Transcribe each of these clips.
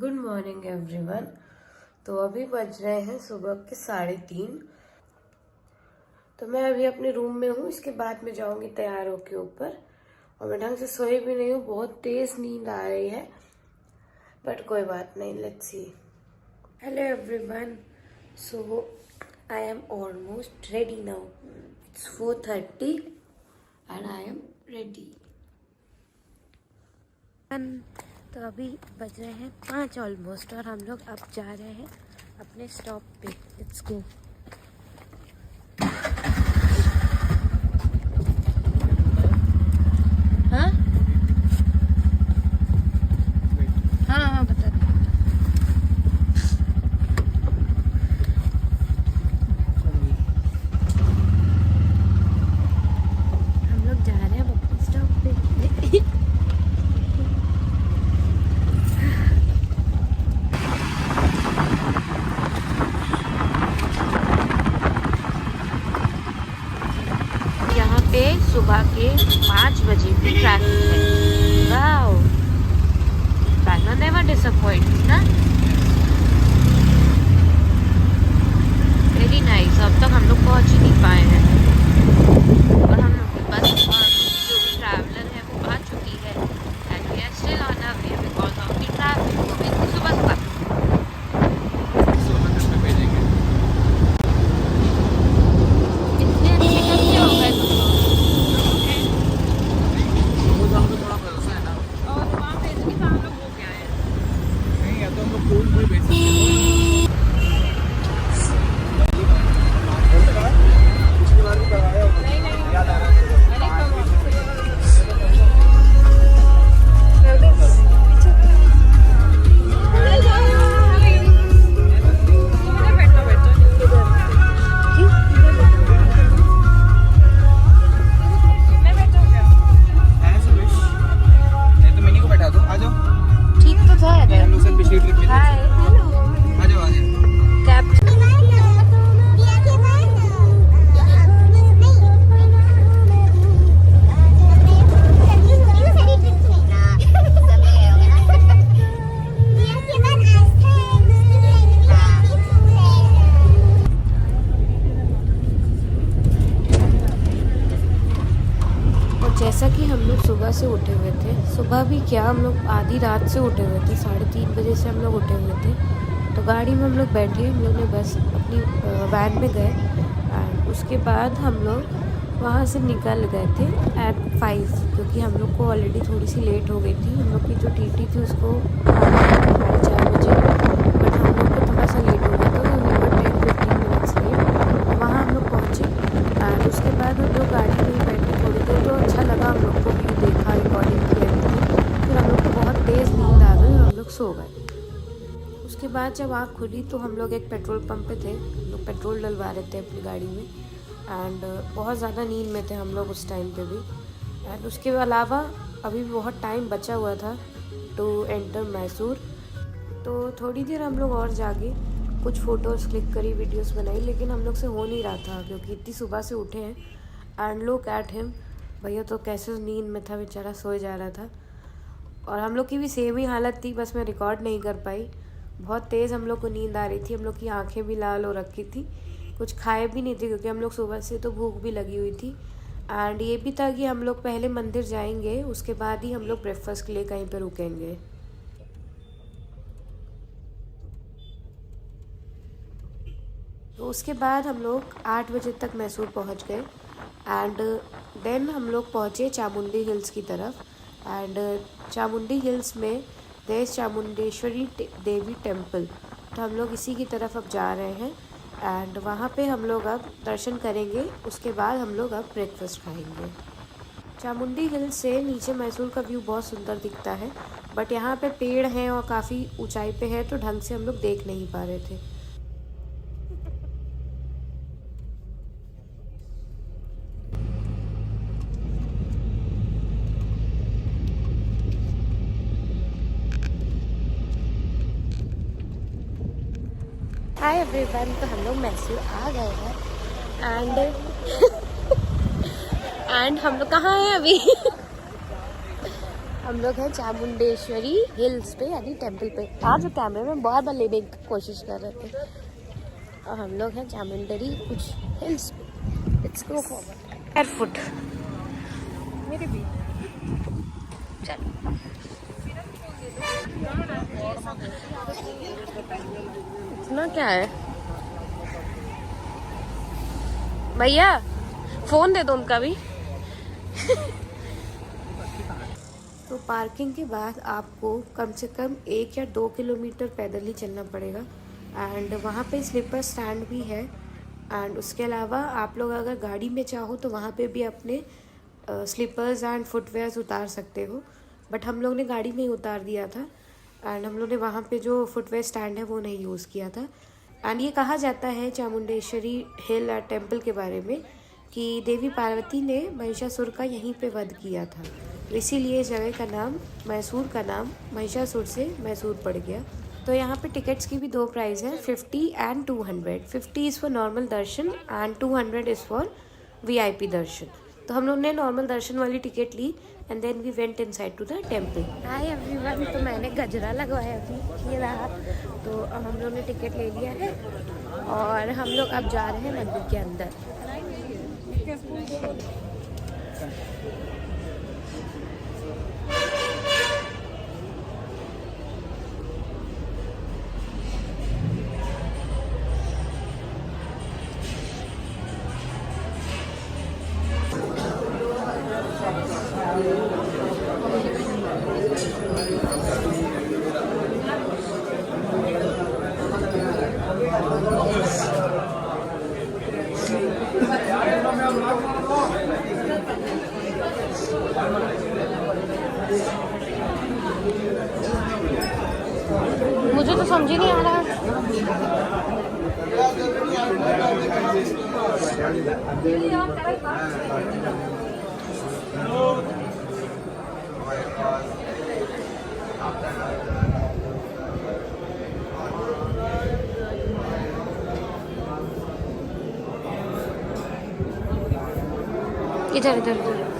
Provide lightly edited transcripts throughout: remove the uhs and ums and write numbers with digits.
Good morning everyone. तो अभी बज रहे हैं सुबह के 3:30। तो मैं अभी अपने रूम में हूँ। इसके बाद मैं जाऊंगी तैयार होके ऊपर। और मैं ढंग से सोई भी नहीं हूँ, बहुत तेज नींद आ रही है, बट कोई बात नहीं, let's see. Hello everyone, so I am almost ready now. It's 4:30 and I am ready. तो अभी बज रहे हैं 5 ऑलमोस्ट और हम लोग अब जा रहे हैं अपने स्टॉप पे। Let's go. हाँ हाँ हाँ बता। हम लोग जा रहे हैं अपने स्टॉप पे। पे सुबह के 5 बजे भी ट्रैफिक है। वाओ, बैंगलोर नेवर डिसअपॉइंट्स ना। Very nice. अब तक हम लोग पहुंच ही नहीं पाए हैं और हम लोग की बस जो भी ट्रैवलर है वो आ चुकी है and we are still on our way because of the traffic. वो भी सुबह जैसा कि हम लोग सुबह से उठे हुए थे, सुबह भी क्या हम लोग आधी रात से उठे हुए थे, 3:30 बजे से हम लोग उठे हुए थे। तो गाड़ी में हम लोग बैठ गए, हम लोग ने बस अपनी वैन में गए एंड उसके बाद हम लोग वहाँ से निकल गए थे एट 5, क्योंकि हम लोग को ऑलरेडी थोड़ी सी लेट हो गई थी। हम लोग की जो टीटी थी उसको 4:30 बजे, बट हम लोग को थोड़ा सा लेट हो गया था, तो 10-15 मिनट्स लेट वहाँ हम लोग पहुँचे। एंड उसके बाद हम लोग गाड़ी में ही बैठे थोड़ी देर, तो अच्छा लगा, हम लोग को व्यू देखा, रिकॉर्डिंग किया। फिर हम लोग को बहुत तेज़ नींद आ गई और हम लोग सो गए। उसके बाद जब आँख खुली तो हम लोग एक पेट्रोल पंप पे थे, हम लोग पेट्रोल डलवा रहे थे अपनी गाड़ी में एंड बहुत ज़्यादा नींद में थे हम लोग उस टाइम पे भी। एंड उसके अलावा अभी भी बहुत टाइम बचा हुआ था टू एंटर मैसूर। तो थोड़ी देर हम लोग और जागे, कुछ फ़ोटोज़ क्लिक करी, वीडियोस बनाई, लेकिन हम लोग से हो नहीं रहा था क्योंकि इतनी सुबह से उठे हैं। एंड लुक एट हिम, भैया तो कैसे नींद में था, बेचारा सोए जा रहा था। और हम लोग की भी सेम ही हालत थी, बस मैं रिकॉर्ड नहीं कर पाई। बहुत तेज़ हम लोग को नींद आ रही थी, हम लोग की आंखें भी लाल हो रखी थी, कुछ खाए भी नहीं थे क्योंकि हम लोग सुबह से तो भूख भी लगी हुई थी। एंड ये भी था कि हम लोग पहले मंदिर जाएंगे, उसके बाद ही हम लोग ब्रेकफास्ट के लिए कहीं पर रुकेंगे। तो उसके बाद हम लोग 8 बजे तक मैसूर पहुंच गए एंड देन हम लोग पहुंचे चामुंडी हिल्स की तरफ। एंड चामुंडी हिल्स में देश चामुंडेश्वरी देवी टेम्पल, तो हम लोग इसी की तरफ अब जा रहे हैं एंड वहाँ पे हम लोग अब दर्शन करेंगे। उसके बाद हम लोग अब ब्रेकफास्ट खाएंगे। चामुंडी हिल्स से नीचे मैसूर का व्यू बहुत सुंदर दिखता है, बट यहाँ पे पेड़ हैं और काफ़ी ऊंचाई पे है, तो ढंग से हम लोग देख नहीं पा रहे थे। हाय एवरीवन, तो हम लोग मैसूर आ गए हैं एंड हम लोग कहाँ हैं अभी हम लोग हैं चामुंडेश्वरी हिल्स पे यानी टेम्पल पे। आज कैमरे में बहुत बार लेने की कोशिश कर रहे थे। और हम लोग हैं चामुंडेरी कुछ हिल्स पे। Let's go forward. एयरफुट मेरे भी चलो। इतना क्या है भैया, फोन दे दो उनका भी। तो पार्किंग के बाद आपको कम से कम 1 या 2 किलोमीटर पैदल ही चलना पड़ेगा। एंड वहाँ पे स्लीपर स्टैंड भी है। एंड उसके अलावा आप लोग अगर गाड़ी में चाहो तो वहाँ पे भी अपने स्लीपर्स एंड फुटवेयर्स उतार सकते हो। बट हम लोग ने गाड़ी में ही उतार दिया था। एंड हम लोग ने वहाँ पे जो फुटवेयर स्टैंड है वो नहीं यूज़ किया था। एंड ये कहा जाता है चामुंडेश्वरी हिल टेम्पल के बारे में कि देवी पार्वती ने महिषासुर का यहीं पे वध किया था। इसीलिए इस जगह का नाम, मैसूर का नाम महिषासुर से मैसूर पड़ गया। तो यहाँ पे टिकट्स की भी 2 प्राइस है, 50 and 200। 50 is for normal darshan and 200 is for VIP darshan. तो हम लोग ने नॉर्मल दर्शन वाली टिकट ली and then we went inside to the temple. Hi everyone, तो मैंने गजरा लगवाया अभी, ये रहा। तो हम लोग ने टिकट ले लिया है और हम लोग अब जा रहे हैं मंदिर के अंदर। मुझे तो समझ ही नहीं आ रहा। इधर इधर इधर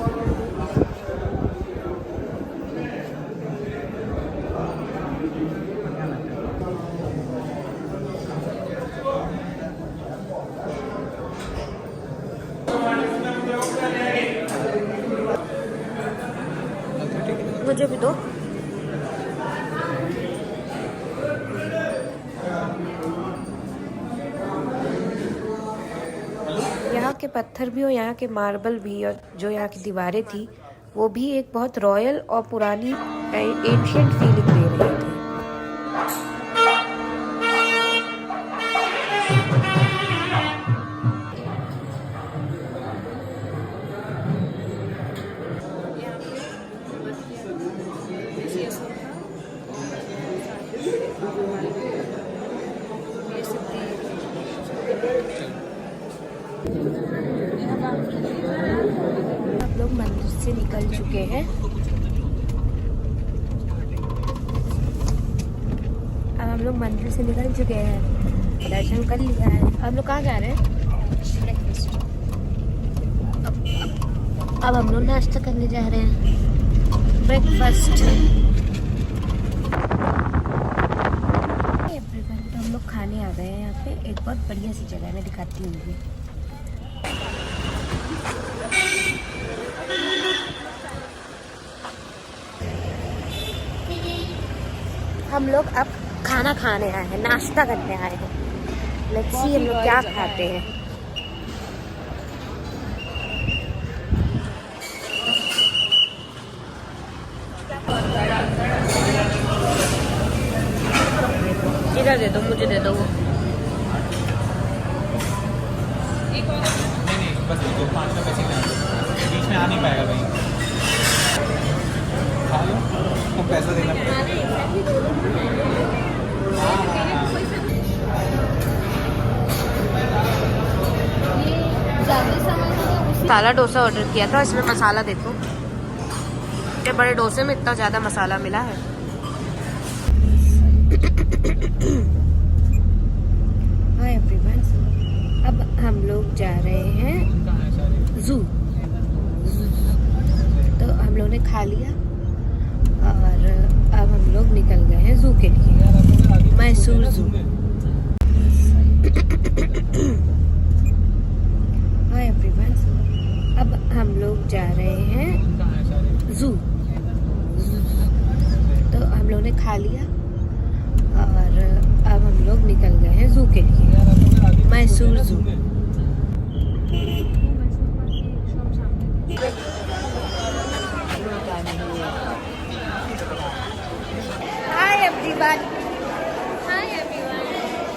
मुझे भी दो। यहाँ के पत्थर भी और यहाँ के मार्बल भी और जो यहाँ की दीवारें थी वो भी एक बहुत रॉयल और पुरानी एंशिएंट फीलिंग दे रही थी। आप लोग मंदिर से निकल चुके हैं। अब हम लोग मंदिर से निकल चुके हैं, दर्शन कर लिया है। हम लोग कहाँ जा रहे हैं? अब हम लोग नाश्ता करने जा रहे हैं, ब्रेकफास्ट। तो हम लोग खाने आ गए हैं। यहाँ पे एक बहुत बढ़िया सी जगह मैं दिखाती हूँ। हम लोग अब खाना खाने आए हैं, नाश्ता करने आए हैं। लेट्स सी हम लोग क्या खाते हैं। इधर दे दो, मुझे दे दो वो। नहीं, बस 5 का पैसे बीच में आ नहीं पाएगा भाई। खा लो तो पैसा देना पड़ेगा। मसाला डोसा ऑर्डर किया था, इसमें मसाला देखो, इतने बड़े डोसे में इतना ज़्यादा मसाला मिला है। हाय एवरीवन, अब हम लोग जा रहे हैं जू। तो हम लोग ने खा लिया निकल गए हैं जू के लिए, मैसूर जू। हाय एवरीवन,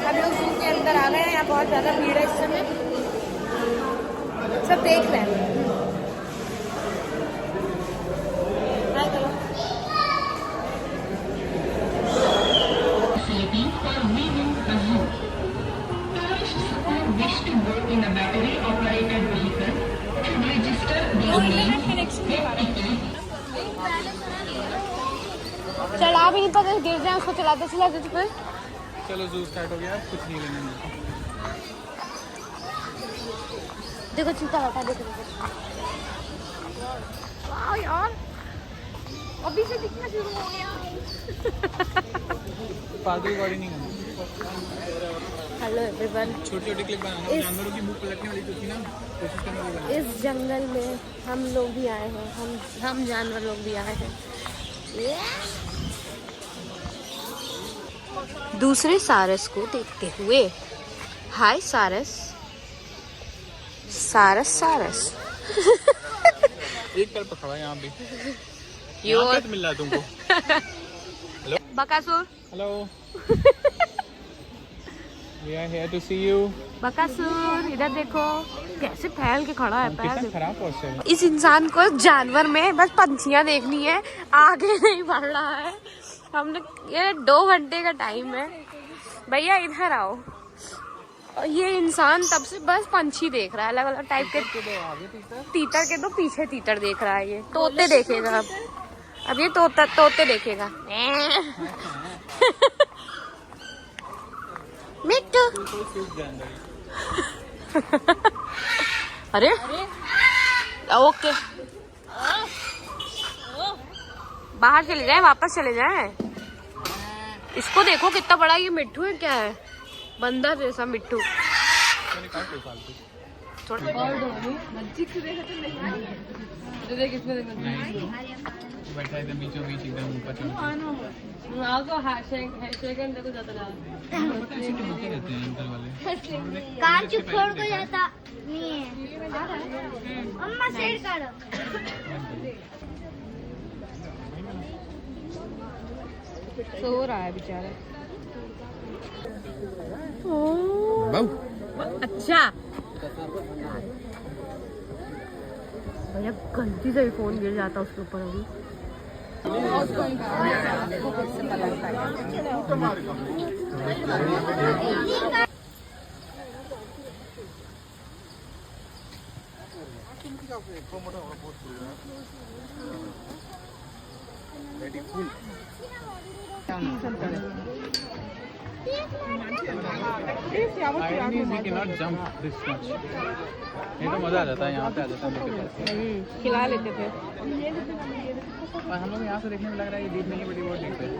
हम लोग जू के अंदर आ गए हैं। यहाँ बहुत ज़्यादा भीड़ है इस समय, सब देख रहे हैं। चल आप यहीं पर गिर जाए, उसको चलाते चलाते तो फिर चलो जू स्टार्ट हो गया, कुछ नहीं लेना मुझे। देखो चीता बैठा, देखो वाह यार, अभी से दिखना शुरू हो गया। फालतू की बॉडी नहीं करनी। हेलो एवरीवन, छोटी छोटी क्लिप बनाना, जानवरों की मुंह पलटने वाली जो थी ना, कोशिश करना वो बनाना। इस जंगल में हम लोग भी आए हैं, हम जानवर लोग भी आए हैं। दूसरे सारस को देखते हुए, हाय सारस, सारस सारस। एक तरफ खड़ा है यहाँ पे, यहाँ पे मिल रहा है तुमको। Hello Bakasur, hello, we are here to see you. Bakasur इधर देखो कैसे फैल के खड़ा है, पैर कितना खराब पोस्चर है। इस इंसान को जानवर में बस पंछियां देखनी है, आगे नहीं बढ़ रहा है। हमने ये 2 घंटे का टाइम है, भैया इधर आओ। और ये इंसान तब से बस पंछी देख रहा है, अलग अलग टाइप के। तीतर के तो पीछे तीतर देख रहा है, ये तोते देखेगा अब ये तोते देखेगा। मिट्टू अरे ओके, बाहर चले जाए, वापस चले जाए। इसको देखो कितना बड़ा, ये मिट्टू है क्या है, बंदर जैसा मिट्टू। बैठा एकदम बीचों बीच, एकदम ऊपर चढ़ कार चुप छोड़ को जाता नहीं है। अम्मा शेर करो। सो रहा है बेचारा। अच्छा भैया, गलती से फोन गिर जाता उसके ऊपर अभी। ये तो मजा आ जाता है, यहाँ पे आ जाता है, खिला लेते थे। और हम लोग यहाँ से देखने में लग रहा है ये जीत नहीं बड़ी बहुत देखते हैं।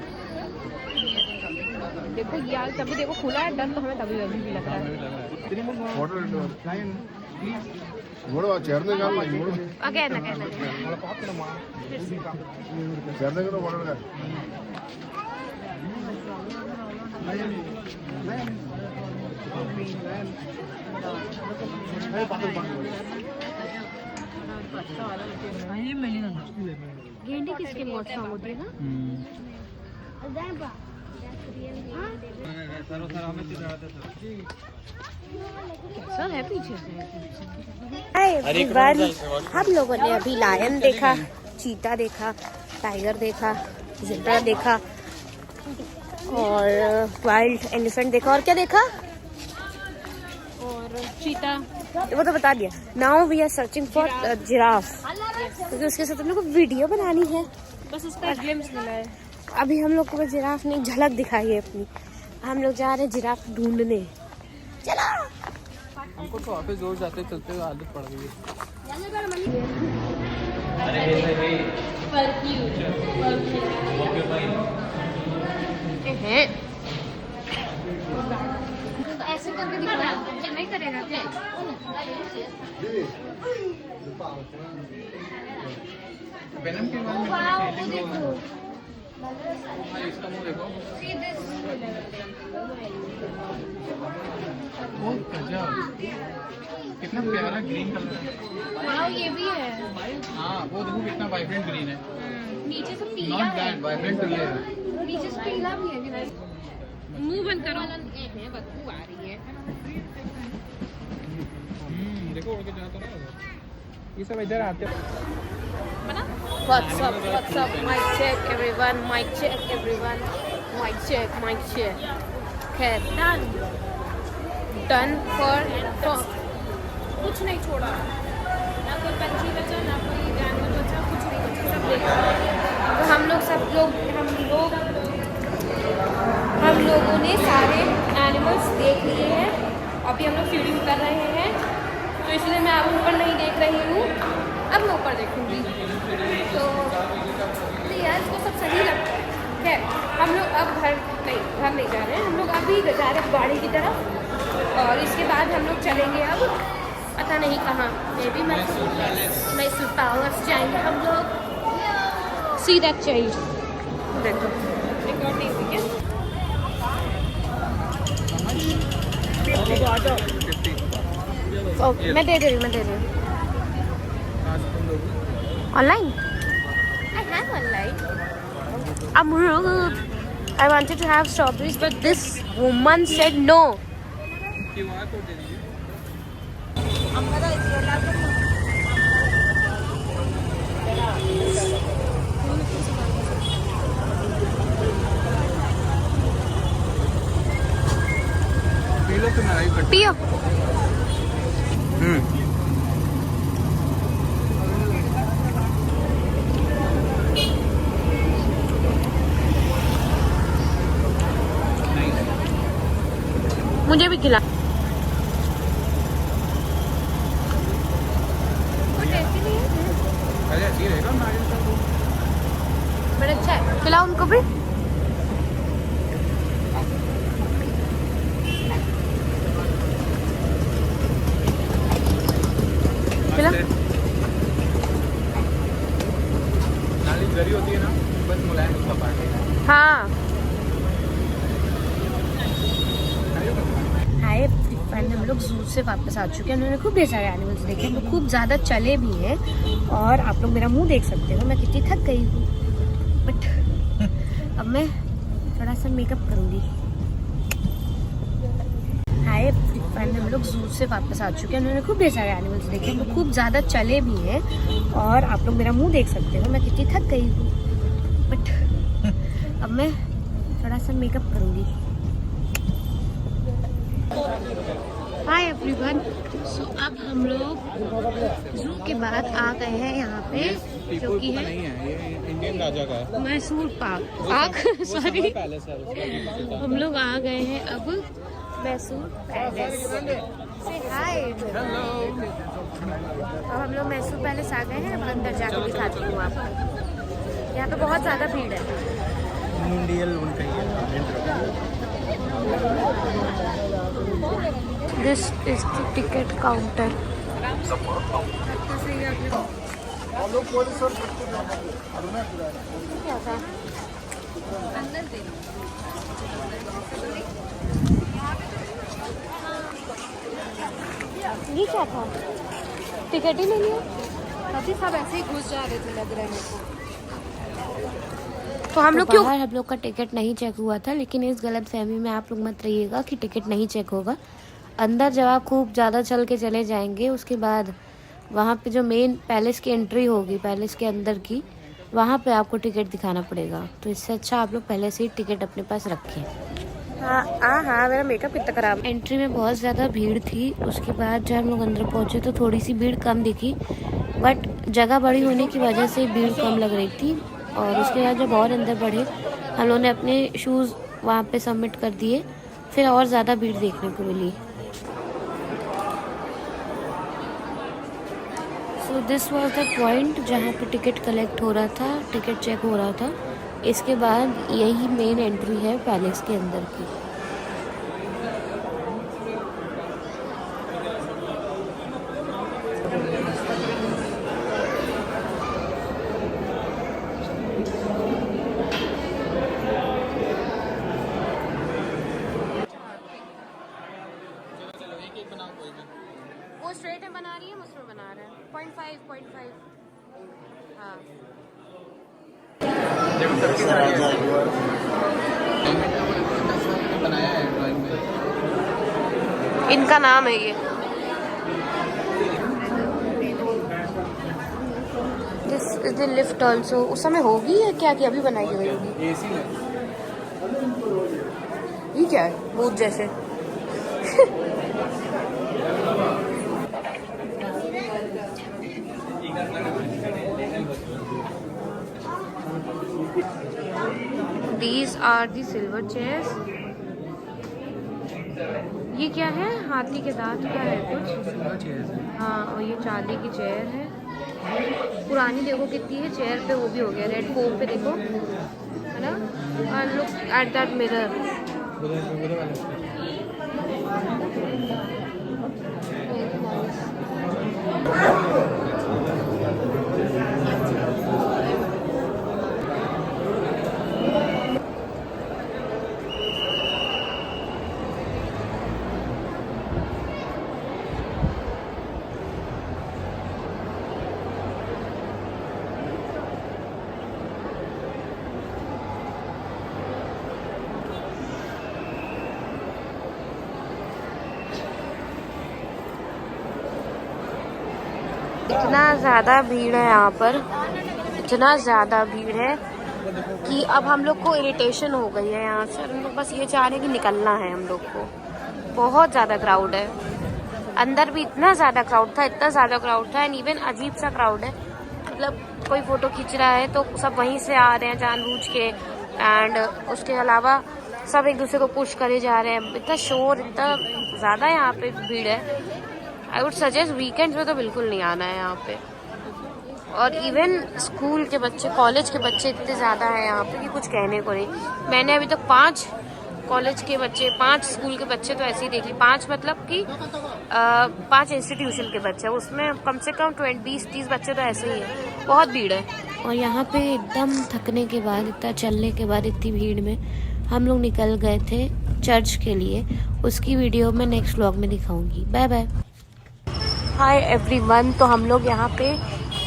देखो यार, तभी देखो खुला है, डर तो हमें तभी अभी भी लग रहा है। गेंडे किसके मौत होती है ना। सर है पीछे से। हम लोगों ने अभी लायन देखा, चीता देखा, टाइगर देखा, ज़ेब्रा देखा और वाइल्ड एलिफेंट देखा, और क्या देखा, और चीता, वो तो बता दिया। Now we are searching for giraffe, क्योंकि उसके साथ हम लोग को वीडियो बनानी है। बस उसका ग्लिम्स मिला है। अभी हम लोग को बस जिराफ ने झलक दिखाई है अपनी। हम लोग जा रहे हैं जिराफ ढूंढने। चलो, हमको तो ऑफिस रोज जाते चलते हुए आदत पड़ गई है। ऐसे करके दिखा, नहीं करेगा क्या? वेनम के बारे में देखो। इसका मुंह देखो। कितना प्यारा ग्रीन कलर है। वाओ, ये भी है। हाँ वो देखो कितना वाइब्रेंट ग्रीन है। नीचे से पीला नॉट है। दैट वाइब्रेंट तो ये है। नीचे से पीला भी है। मुंह बंद करो। बदबू आ रही है। देखो उड़ के जाता ना ये सब इधर आते हैं। What's up? What's up? Mic check everyone. Mic check everyone. Mic check. Mic check. Okay, done. Done for कुछ नहीं छोड़ा। ना कोई पंछी बचा, ना कोई जानवर बचा, कुछ नहीं बचा, सब देखा। तो हम लोगों ने सारे एनिमल्स देख लिए हैं। अभी हम लोग फीडिंग कर रहे हैं, तो इसलिए मैं आप ऊपर नहीं देख रही हूँ। अब मैं ऊपर देखूँगी। तो यार इसको सब सही लगता है। खैर हम लोग अब घर नहीं जा रहे हैं। हम लोग अभी जा रहे हैं गाड़ी की तरफ, और इसके बाद हम लोग चलेंगे अब पता नहीं कहाँ। मे बी मैसूर पैलेस जाएंगे हम लोग। See that child. देखो रिकॉर्ड नहीं हुई क्या? ओके मैं दे रही हूँ। Online? I have online. I wanted to have strawberries, but this woman said no. QR code दे दीजिए। पी लो तुम नाराज कर। पियो। मुझे भी खिला। अरे अच्छी रहेगा नारियल का दूध। बड़ा अच्छा है, खिलाओ उनको भी। खिला। नारियल गरी होती है ना, बस मुलायम उसका पार्ट है। हाँ हाय, हम लोग जू से वापस आ चुके हैं। उन्होंने खूब ढेर सारे एनिमल्स देखे, हम लोग खूब ज़्यादा चले भी हैं। और आप लोग मेरा मुंह देख सकते हो, मैं कितनी थक गई हूँ। बट अब मैं थोड़ा सा मेकअप करूँगी। हाय, हम लोग जू से वापस आ चुके हैं। उन्होंने खूब ढेर सारे एनिमल्स देखे, हम लोग खूब ज़्यादा चले भी हैं। और आप लोग मेरा मुंह देख सकते हो, मैं कितनी थक गई हूँ। बट अब मैं थोड़ा सा मेकअप करूँगी। हाय एवरीवन, सो अब हम लोग जू के बाद आ गए हैं यहाँ पे, जो कि है नहीं है, ये इंडियन राजा का है। Mysore park sorry. हम लोग आ गए हैं अब मैसूर पैलेस। से हाय। अब हम लोग मैसूर पैलेस आ गए हैं। अब अंदर जाकर दिखाती हूँ आपको। यहाँ पे बहुत ज़्यादा भीड़ है। This is the ticket counter. क्या था? ये क्या था? टिकट ही नहीं लिया। अभी सब ऐसे ही घुस जा रहे थे, लग रहा है मेरे को। तो हम लोग क्यों? हम लोग का टिकट नहीं चेक हुआ था, लेकिन इस गलत फहमी में आप लोग मत रहिएगा कि टिकट नहीं चेक होगा। अंदर जब आप खूब ज़्यादा चल के चले जाएंगे, उसके बाद वहाँ पे जो मेन पैलेस की एंट्री होगी, पैलेस के अंदर की, वहाँ पे आपको टिकट दिखाना पड़ेगा। तो इससे अच्छा आप लोग पहले से ही टिकट अपने पास रखें। हाँ मेरा मेकअप इतना खराब। एंट्री में बहुत ज़्यादा भीड़ थी। उसके बाद जब हम लोग अंदर पहुँचे तो थोड़ी सी भीड़ कम दिखी, बट जगह बड़ी होने की वजह से भीड़ कम लग रही थी। और उसके बाद जब और अंदर बढ़े, हम लोगों ने अपने शूज़ वहाँ पे सबमिट कर दिए, फिर और ज़्यादा भीड़ देखने को मिली। So this was the point जहाँ पे टिकट कलेक्ट हो रहा था, टिकट चेक हो रहा था। इसके बाद यही मेन एंट्री है पैलेस के अंदर की। स्ट्रेट में बना रही है, हम उसमें बना रहे हैं 0.5 हाँ। बनाया है ड्राइंग में। इनका नाम है ये। This is the lift also. उस समय होगी या क्या कि अभी बनाई हुई होगी? एसी है। ये क्या है? भूत जैसे। These are the silver chairs. ये क्या है? हाथी के दांत का है कुछ। हाँ, और ये चांदी की चेयर है। पुरानी देखो कितनी है। चेयर पे वो भी हो गया रेड फोम पे देखो, है ना। और look at that mirror. Very nice. इतना ज़्यादा भीड़ है यहाँ पर, इतना ज़्यादा भीड़ है कि अब हम लोग को इरिटेशन हो गई है यहाँ से। हम लोग बस ये चाह रहे हैं कि निकलना है हम लोग को। बहुत ज़्यादा क्राउड है। अंदर भी इतना ज़्यादा क्राउड था, इतना ज़्यादा क्राउड था। एंड इवन अजीब सा क्राउड है, मतलब कोई फ़ोटो खींच रहा है तो सब वहीं से आ रहे हैं जानबूझ के। एंड उसके अलावा सब एक दूसरे को पुश करे जा रहे हैं। इतना शोर, इतना ज़्यादा यहाँ पे भीड़ है। आई वुड सजेस्ट वीकेंड्स में तो बिल्कुल नहीं आना है यहाँ पे। और इवन स्कूल के बच्चे, कॉलेज के बच्चे इतने ज़्यादा हैं यहाँ पे कि कुछ कहने को नहीं। मैंने अभी तक 5 कॉलेज के बच्चे, 5 स्कूल के बच्चे तो ऐसे ही देख ली। 5 मतलब कि 5 इंस्टीट्यूशन के बच्चे, उसमें कम से कम 20-30 बच्चे तो ऐसे ही हैं। बहुत भीड़ है। और यहाँ पे एकदम थकने के बाद, इतना चलने के बाद, इतनी भीड़ में हम लोग निकल गए थे चर्च के लिए। उसकी वीडियो मैं नेक्स्ट व्लॉग में दिखाऊंगी। Bye bye. हाय एवरीवन, तो हम लोग यहाँ पे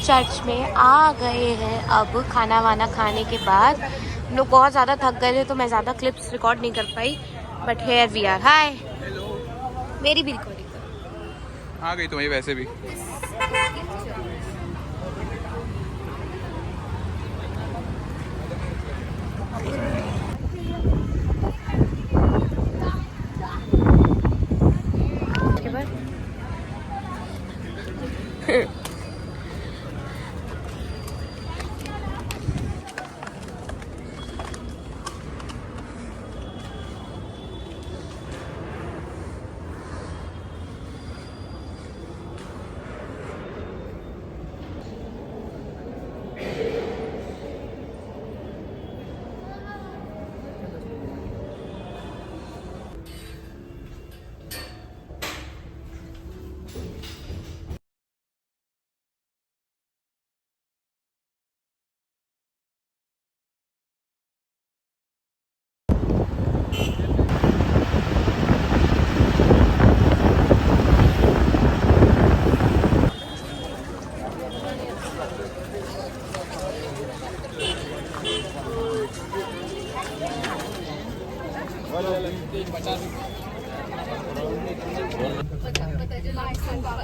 चर्च में आ गए हैं। अब खाना वाना खाने के बाद हम लोग बहुत ज़्यादा थक गए थे तो मैं ज़्यादा क्लिप्स रिकॉर्ड नहीं कर पाई, बट हेयर वी आर। हाय, मेरी भी रिकॉर्डिंग करो। आ गई तुम्हारी वैसे भी। उसके बाद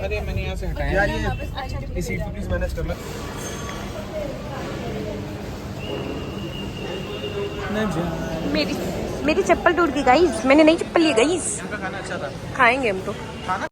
अरे मैंने यहाँ से हटाया यार, ये इस सीट को प्लीज मैनेज कर लो। मेरी चप्पल टूट गई गाइस। मैंने नई चप्पल ली गाइस। खाना अच्छा था। खाएंगे हम तो। खाना